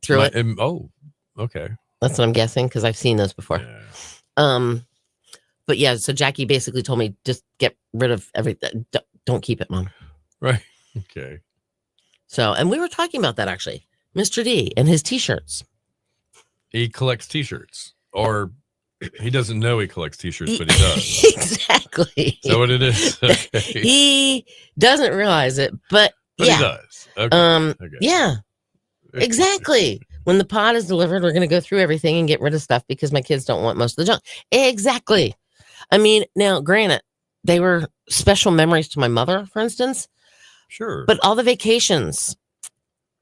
Speaker 1: through it?
Speaker 2: Oh, okay.
Speaker 1: That's what I'm guessing because I've seen those before.
Speaker 2: Yeah.
Speaker 1: But yeah, so Jackie basically told me just get rid of everything. Don't keep it, Mom.
Speaker 2: Right. Okay.
Speaker 1: So, and we were talking about that actually, Mr. D and his T-shirts.
Speaker 2: He collects T-shirts, or he doesn't know he collects T-shirts, but he does.
Speaker 1: Exactly.
Speaker 2: So what it is? Okay.
Speaker 1: He doesn't realize it, but yeah,
Speaker 2: he does. Okay.
Speaker 1: Yeah, exactly. When the pod is delivered, we're going to go through everything and get rid of stuff because my kids don't want most of the junk. Exactly. I mean, now, granted, they were special memories to my mother, for instance.
Speaker 2: Sure.
Speaker 1: But all the vacations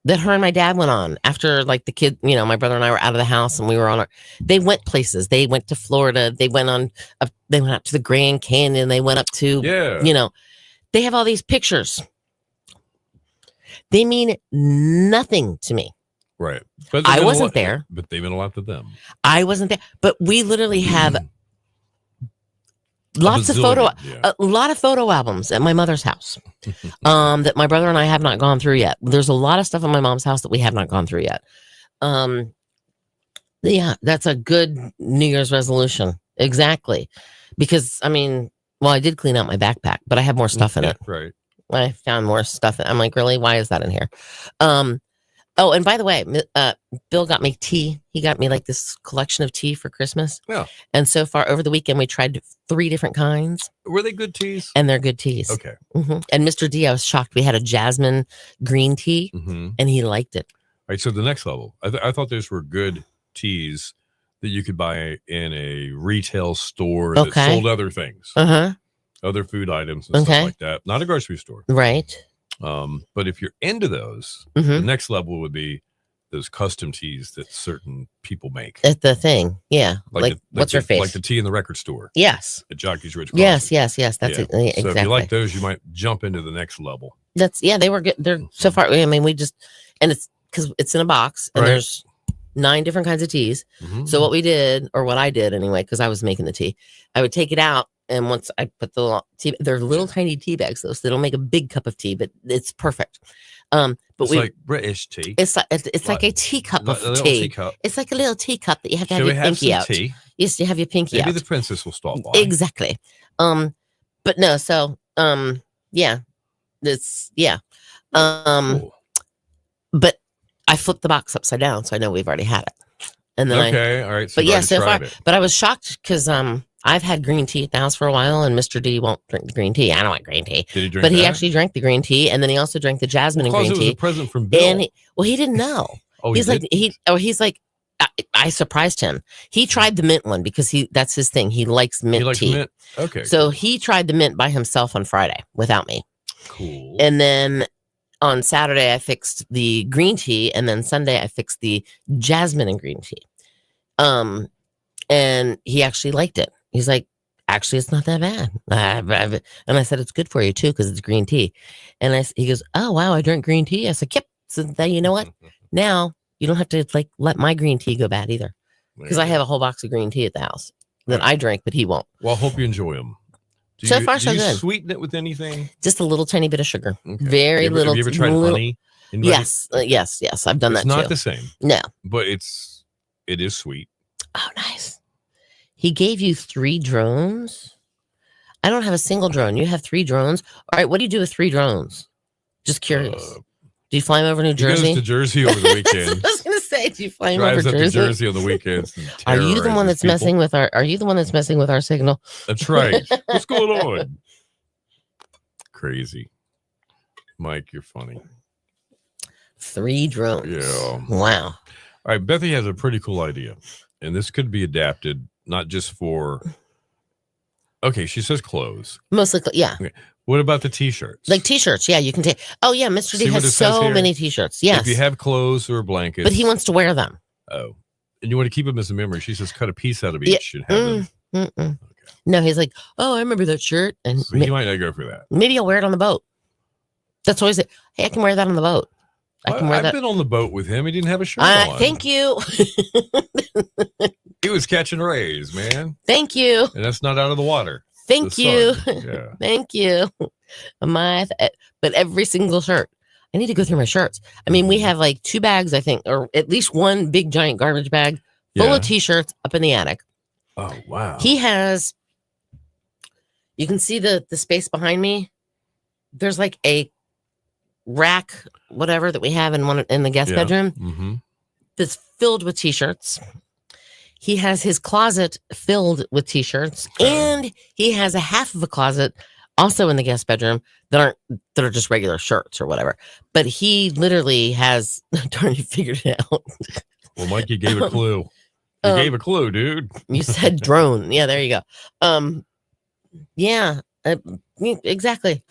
Speaker 1: that her and my dad went on after, like, the kid, my brother and I were out of the house and we were they went places. They went to Florida. They went they went up to the Grand Canyon. They went up to, they have all these pictures. They mean nothing to me.
Speaker 2: Right.
Speaker 1: But I wasn't there.
Speaker 2: But they meant a lot to them.
Speaker 1: I wasn't there. But we literally have a lot of photo albums at my mother's house that my brother and I have not gone through yet. There's a lot of stuff in my mom's house that we have not gone through yet. Yeah, that's a good New Year's resolution. Exactly. Because, I did clean out my backpack, but I have more stuff in it.
Speaker 2: Right.
Speaker 1: I found more stuff. I'm like, really? Why is that in here? Oh, and by the way, Bill got me tea. He got me like this collection of tea for Christmas.
Speaker 2: Yeah.
Speaker 1: And so far over the weekend, we tried 3 different kinds.
Speaker 2: Were they good teas?
Speaker 1: And they're good teas.
Speaker 2: Okay.
Speaker 1: And Mr. D, I was shocked. We had a jasmine green tea and he liked it.
Speaker 2: All right. So the next level, I thought those were good teas that you could buy in a retail store that sold other things, other food items and stuff like that. Not a grocery store.
Speaker 1: Right.
Speaker 2: But if you're into those, the next level would be those custom teas that certain people make.
Speaker 1: At the thing. Yeah. Like what's her face?
Speaker 2: Like the tea in the record store.
Speaker 1: Yes.
Speaker 2: At Jockey's Ridge Coffee.
Speaker 1: Yes. That's it. Exactly.
Speaker 2: So if you like those, you might jump into the next level.
Speaker 1: They were good. They're so far. We just, and it's because it's in a box and
Speaker 2: Right.
Speaker 1: there's 9 different kinds of teas.
Speaker 2: Mhm.
Speaker 1: So what we did, or what I did anyway, because I was making the tea, I would take it out, and once I put the tea, they're little tiny tea bags though, so they don't make a big cup of tea, but it's perfect. But
Speaker 2: it's
Speaker 1: we
Speaker 2: like British tea.
Speaker 1: it's like a teacup
Speaker 2: A
Speaker 1: of
Speaker 2: little
Speaker 1: tea.
Speaker 2: teacup.
Speaker 1: It's like a little teacup that you have to
Speaker 2: Shall
Speaker 1: have
Speaker 2: we
Speaker 1: your
Speaker 2: have
Speaker 1: pinky
Speaker 2: some
Speaker 1: out.
Speaker 2: tea?
Speaker 1: Yes, you have your pinky
Speaker 2: Maybe
Speaker 1: out.
Speaker 2: the princess will stop by.
Speaker 1: Exactly. But no, so yeah, it's
Speaker 2: Cool.
Speaker 1: but I flipped the box upside down, so I know we've already had it. And then
Speaker 2: Okay, all right. So
Speaker 1: but
Speaker 2: you've
Speaker 1: yeah,
Speaker 2: already
Speaker 1: so far,
Speaker 2: tried it.
Speaker 1: but I was shocked because I've had green tea at the house for a while, and Mr. D won't drink the green tea. I don't want green tea,
Speaker 2: Did he drink
Speaker 1: but he
Speaker 2: that?
Speaker 1: actually drank the green tea, and then he also drank the jasmine and
Speaker 2: Because
Speaker 1: green
Speaker 2: it was
Speaker 1: tea.
Speaker 2: a present from Bill.
Speaker 1: And he didn't know.
Speaker 2: Oh,
Speaker 1: he's like
Speaker 2: did?
Speaker 1: he's like I surprised him. He tried the mint one because that's his thing. He likes mint
Speaker 2: He likes
Speaker 1: tea.
Speaker 2: mint. Okay.
Speaker 1: So he tried the mint by himself on Friday without me.
Speaker 2: Cool.
Speaker 1: And then on Saturday I fixed the green tea, and then Sunday I fixed the jasmine and green tea. And he actually liked it. He's like, actually, it's not that bad. And I said, it's good for you too, because it's green tea. And he goes, oh wow, I drink green tea. I said, yep. So then you know what? Now you don't have to let my green tea go bad either, because I have a whole box of green tea at the house that I drink, but he won't.
Speaker 2: Well, I hope you enjoy them.
Speaker 1: So far, so
Speaker 2: do you
Speaker 1: good.
Speaker 2: Sweeten it with anything?
Speaker 1: Just a little tiny bit of sugar.
Speaker 2: Okay.
Speaker 1: Very little.
Speaker 2: Have you ever tried
Speaker 1: little,
Speaker 2: honey?
Speaker 1: Yes, yes. I've done
Speaker 2: It's
Speaker 1: that
Speaker 2: not
Speaker 1: too.
Speaker 2: the same,
Speaker 1: No.
Speaker 2: but it is sweet.
Speaker 1: Oh, nice. He gave you 3 drones. I don't have a single drone. You have 3 drones. All right. What do you do with 3 drones? Just curious. Do you fly them over New Jersey?
Speaker 2: He goes to Jersey over the weekend.
Speaker 1: I was going to say, do you fly them
Speaker 2: Drives
Speaker 1: over
Speaker 2: up
Speaker 1: Jersey?
Speaker 2: to Jersey on the weekends.
Speaker 1: Are you the one that's messing with our? Are you the one that's messing with our signal?
Speaker 2: That's right. What's going on? Crazy, Mike. You're funny.
Speaker 1: 3 drones.
Speaker 2: Yeah.
Speaker 1: Wow.
Speaker 2: All right. Bethy has a pretty cool idea, and this could be adapted not just for. Okay, she says clothes.
Speaker 1: Mostly, yeah.
Speaker 2: Okay. What about the t-shirts?
Speaker 1: Like t-shirts. Yeah, you can take. Oh yeah, Mr. D
Speaker 2: See what it
Speaker 1: has
Speaker 2: says
Speaker 1: so
Speaker 2: here?
Speaker 1: many t-shirts. Yes.
Speaker 2: If you have clothes or blankets,
Speaker 1: but he wants to wear them.
Speaker 2: Oh, and you want to keep them as a memory. She says, cut a piece out of each and have them.
Speaker 1: Okay. No, he's like, oh, I remember that shirt, and
Speaker 2: So you might not go for that.
Speaker 1: maybe I'll wear it on the boat. That's always it. Hey, I can wear that on the boat. I can wear
Speaker 2: I've
Speaker 1: that.
Speaker 2: been on the boat with him. He didn't have a shirt on.
Speaker 1: Thank you.
Speaker 2: He was catching rays, man.
Speaker 1: Thank you.
Speaker 2: And that's not out of the water.
Speaker 1: Thank
Speaker 2: The
Speaker 1: you.
Speaker 2: sun. Yeah.
Speaker 1: Thank you. But every single shirt. I need to go through my shirts. I mean, we have like 2 bags, I think, or at least one big giant garbage bag full
Speaker 2: Yeah.
Speaker 1: of t-shirts up in the attic.
Speaker 2: Oh, wow.
Speaker 1: He has, you can see the space behind me. There's like a rack, whatever, that we have in the guest bedroom
Speaker 2: Mm-hmm.
Speaker 1: that's filled with t-shirts. He has his closet filled with t-shirts, and he has a half of a closet also in the guest bedroom that are just regular shirts or whatever. But he literally has darn, you figured it out.
Speaker 2: Well, Mike, you gave a clue. You gave a clue, dude.
Speaker 1: You said drone. Yeah, there you go. Yeah, exactly.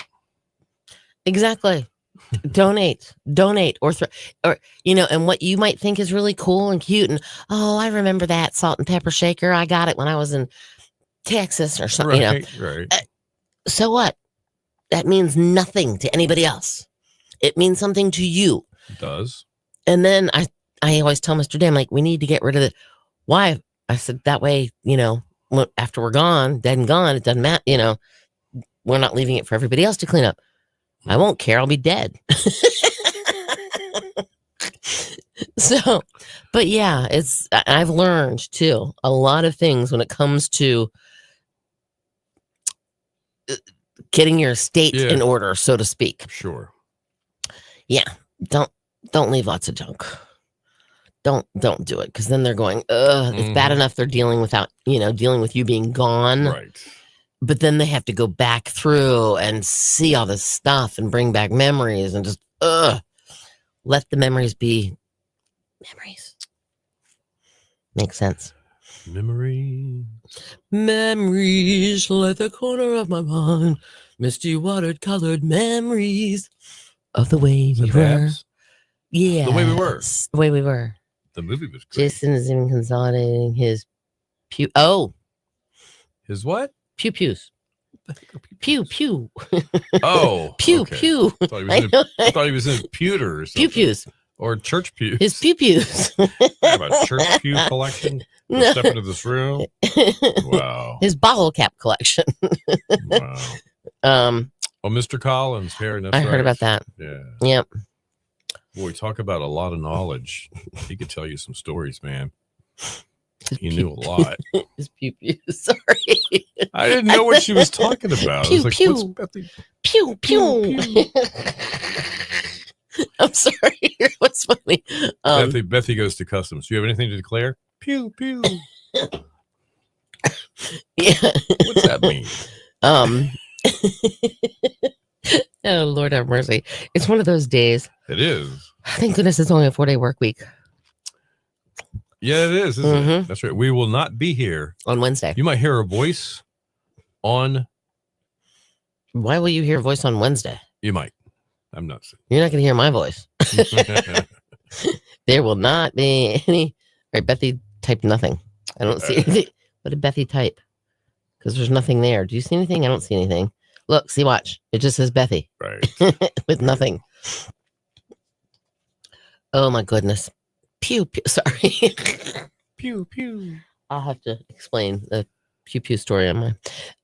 Speaker 1: Donate or and what you might think is really cool and cute, and oh, I remember that salt and pepper shaker. I got it when I was in Texas or something.
Speaker 2: Right.
Speaker 1: So what? That means nothing to anybody else. It means something to you.
Speaker 2: It does.
Speaker 1: And then I always tell Mr. Dan, like, we need to get rid of it. Why? I said, that way, after we're gone, dead and gone, it doesn't matter. We're not leaving it for everybody else to clean up. I won't care. I'll be dead. So, but yeah, I've learned too a lot of things when it comes to getting your estate in order, so to speak.
Speaker 2: Sure.
Speaker 1: Yeah. Don't leave lots of junk. Don't do it, because then they're going, it's bad enough they're dealing with you being gone.
Speaker 2: Right.
Speaker 1: But then they have to go back through and see all this stuff and bring back memories and just let the memories be memories. Makes sense.
Speaker 2: Memories,
Speaker 1: like the corner of my mind, misty watered colored memories of the way we were. Yeah.
Speaker 2: The way we were.
Speaker 1: The way we were.
Speaker 2: The movie was great.
Speaker 1: Jason is even consolidating his pew. Oh.
Speaker 2: His what?
Speaker 1: Pew-pews. Pew.
Speaker 2: Oh.
Speaker 1: Pew,
Speaker 2: okay.
Speaker 1: pew.
Speaker 2: I thought he was in pewter or something.
Speaker 1: Pew-pews.
Speaker 2: Or church pews.
Speaker 1: His pew-pews.
Speaker 2: I have a church pew collection.
Speaker 1: No.
Speaker 2: Step into this room. Wow.
Speaker 1: His bottle cap collection.
Speaker 2: Wow. Oh, Mr. Collins, Perrin. That's
Speaker 1: I
Speaker 2: right.
Speaker 1: heard about that.
Speaker 2: Yeah.
Speaker 1: Yep.
Speaker 2: Boy, talk about a lot of knowledge. He could tell you some stories, man. He knew a lot.
Speaker 1: His pew-pew. Sorry.
Speaker 2: I didn't know what she was talking about. I was like,
Speaker 1: Pew,
Speaker 2: what's
Speaker 1: pew.
Speaker 2: Bethy?
Speaker 1: Pew, pew. I'm sorry. What's funny?
Speaker 2: Bethy goes to customs. Do you have anything to declare? Pew, pew.
Speaker 1: Yeah.
Speaker 2: What's that mean?
Speaker 1: Oh, Lord have mercy. It's one of those days.
Speaker 2: It is.
Speaker 1: Thank goodness it's only a 4-day work week
Speaker 2: Yeah, it is, isn't it? That's right. We will not be here.
Speaker 1: on Wednesday.
Speaker 2: You might hear a voice on.
Speaker 1: Why will you hear a voice on Wednesday?
Speaker 2: You might. I'm not saying.
Speaker 1: You're not going to hear my voice. There will not be any. All right, Bethy typed nothing. I don't see anything. What did Bethy type? Because there's nothing there. Do you see anything? I don't see anything. Look, see, watch. It just says Bethy
Speaker 2: Right.
Speaker 1: with nothing. Oh, my goodness. Pew, pew. Sorry.
Speaker 2: Pew, pew.
Speaker 1: I'll have to explain the pew pew story on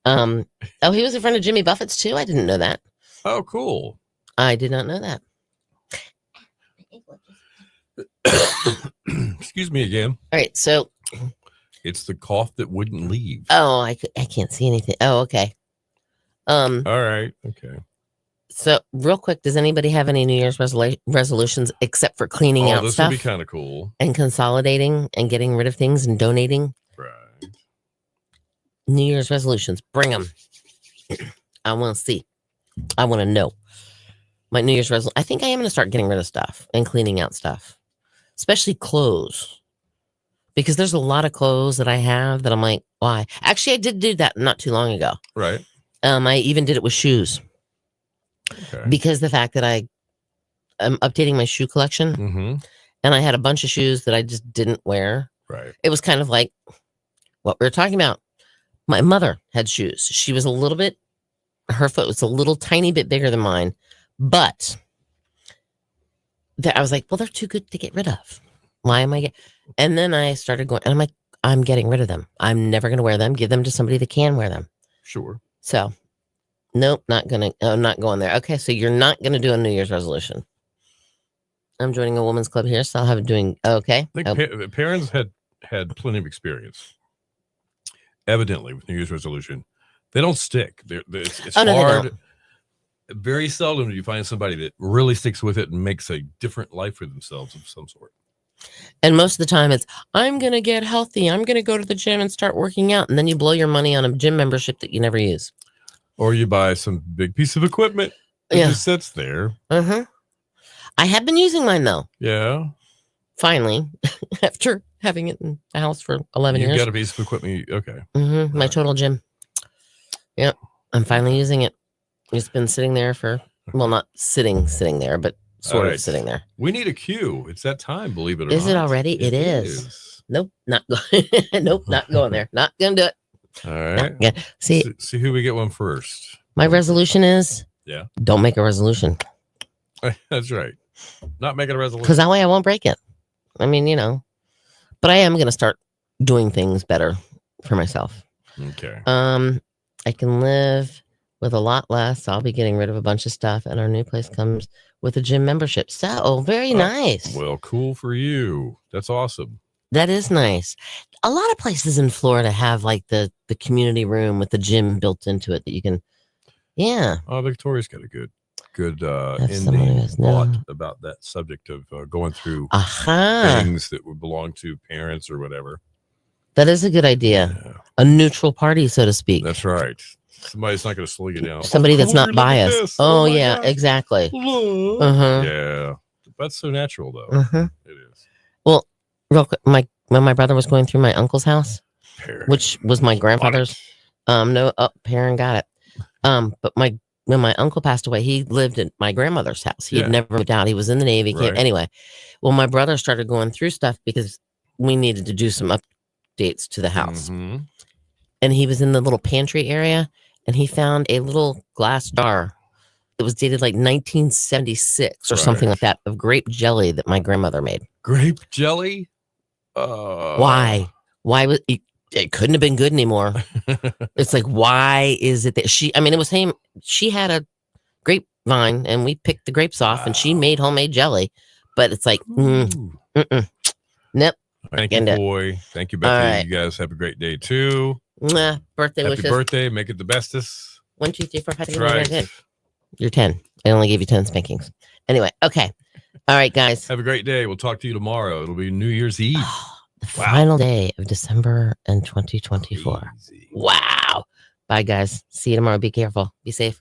Speaker 1: mine. Oh, he was a friend of Jimmy Buffett's too. I didn't know that.
Speaker 2: Oh, cool.
Speaker 1: I did not know that.
Speaker 2: Excuse me again.
Speaker 1: All right, so
Speaker 2: It's the cough that wouldn't leave.
Speaker 1: I can't see anything. Oh, okay.
Speaker 2: All right. Okay.
Speaker 1: So real quick, does anybody have any New Year's resolutions except for cleaning out
Speaker 2: This
Speaker 1: stuff
Speaker 2: would be kind of cool.
Speaker 1: and consolidating and getting rid of things and donating?
Speaker 2: Right.
Speaker 1: New Year's resolutions, bring them. I want to see. I want to know. My New Year's resolution. I think I am going to start getting rid of stuff and cleaning out stuff, especially clothes, because there's a lot of clothes that I have that I'm like, why? Actually, I did do that not too long ago.
Speaker 2: Right.
Speaker 1: I even did it with shoes
Speaker 2: Okay.
Speaker 1: because the fact that I'm updating my shoe collection
Speaker 2: Mm-hmm.
Speaker 1: and I had a bunch of shoes that I just didn't wear.
Speaker 2: Right.
Speaker 1: It was kind of like what we were talking about. My mother had shoes. She was a little bit, her foot was a little tiny bit bigger than mine, but I was like, well, they're too good to get rid of. Why am I And then I started going, and I'm like, I'm getting rid of them. I'm never going to wear them. Give them to somebody that can wear them.
Speaker 2: Sure.
Speaker 1: So, nope, not going there. Okay, so you're not going to do a New Year's resolution. I'm joining a women's club here, so I'll have it doing okay.
Speaker 2: I think parents had plenty of experience. Evidently, with New Year's resolution, they don't stick. It's
Speaker 1: Oh, no, they
Speaker 2: hard.
Speaker 1: don't.
Speaker 2: Very seldom do you find somebody that really sticks with it and makes a different life for themselves of some sort.
Speaker 1: And most of the time it's, I'm going to get healthy. I'm going to go to the gym and start working out. And then you blow your money on a gym membership that you never use.
Speaker 2: Or you buy some big piece of equipment that
Speaker 1: Yeah.
Speaker 2: just sits there.
Speaker 1: Uh-huh. I have been using mine though.
Speaker 2: Yeah.
Speaker 1: Finally, after having it in the house for 11
Speaker 2: You
Speaker 1: years.
Speaker 2: got a piece of equipment. Okay.
Speaker 1: My
Speaker 2: Right.
Speaker 1: total gym. Yep. I'm finally using it. It's been sitting there for, well, not sitting there, but sort
Speaker 2: All right.
Speaker 1: of sitting there.
Speaker 2: We need a cue. It's that time, believe it or not.
Speaker 1: Is it already? It is. Nope, not going. Nope, not going there. Not gonna do it.
Speaker 2: All right.
Speaker 1: Yeah. See,
Speaker 2: See who we get one first.
Speaker 1: my resolution is,
Speaker 2: Yeah.
Speaker 1: don't make a resolution,
Speaker 2: That's right. Not making a resolution.
Speaker 1: because that way I won't break it. I mean, but I am gonna start doing things better for myself.
Speaker 2: Okay.
Speaker 1: I can live with a lot less. I'll be getting rid of a bunch of stuff, and our new place comes with a gym membership. So very nice.
Speaker 2: Well, cool for you. That's awesome.
Speaker 1: That is nice. A lot of places in Florida have like the community room with the gym built into it that you can. Yeah.
Speaker 2: Oh, Victoria's got a good
Speaker 1: That's someone who
Speaker 2: ending
Speaker 1: has
Speaker 2: thought
Speaker 1: no-
Speaker 2: about that subject of going through
Speaker 1: Aha.
Speaker 2: things that would belong to parents or whatever.
Speaker 1: That is a good idea.
Speaker 2: Yeah,
Speaker 1: A neutral party, so to speak.
Speaker 2: that's right. Somebody's not going to slow you down.
Speaker 1: Somebody
Speaker 2: Oh,
Speaker 1: that's
Speaker 2: cool,
Speaker 1: not
Speaker 2: look at
Speaker 1: biased.
Speaker 2: this.
Speaker 1: Oh,
Speaker 2: my
Speaker 1: yeah,
Speaker 2: gosh.
Speaker 1: exactly.
Speaker 2: Look.
Speaker 1: Uh-huh.
Speaker 2: Yeah, that's so natural though.
Speaker 1: Uh-huh.
Speaker 2: It is.
Speaker 1: Real quick, when my brother was going through my uncle's house,
Speaker 2: Parent.
Speaker 1: which was my grandfather's, Perrin got it. But when my uncle passed away, he lived at my grandmother's house. He
Speaker 2: Yeah.
Speaker 1: had never moved out. He was in the Navy.
Speaker 2: Right.
Speaker 1: Anyway, well, my brother started going through stuff because we needed to do some updates to the house.
Speaker 2: Mhm.
Speaker 1: And he was in the little pantry area, and he found a little glass jar It was dated like 1976 or something like that, of grape jelly that my grandmother made.
Speaker 2: Grape jelly?
Speaker 1: Why? Why was it couldn't have been good anymore. It's like, why is it that it was same. She had a grapevine and we picked the grapes off and she made homemade jelly. But it's like, nope.
Speaker 2: Thank you, boy. Thank you, Becky. Right. You guys have a great day too.
Speaker 1: Birthday wishes.
Speaker 2: Happy birthday. Make it the bestest.
Speaker 1: 1, 2, 3, 4, 5, 6, 7, 8, 9, 10. You're 10. I only gave you 10 spankings. Anyway, okay. All right, guys.
Speaker 2: Have a great day. We'll talk to you tomorrow. It'll be New Year's Eve.
Speaker 1: The final day of December in 2024. Crazy. Wow. Bye, guys. See you tomorrow. Be careful. Be safe.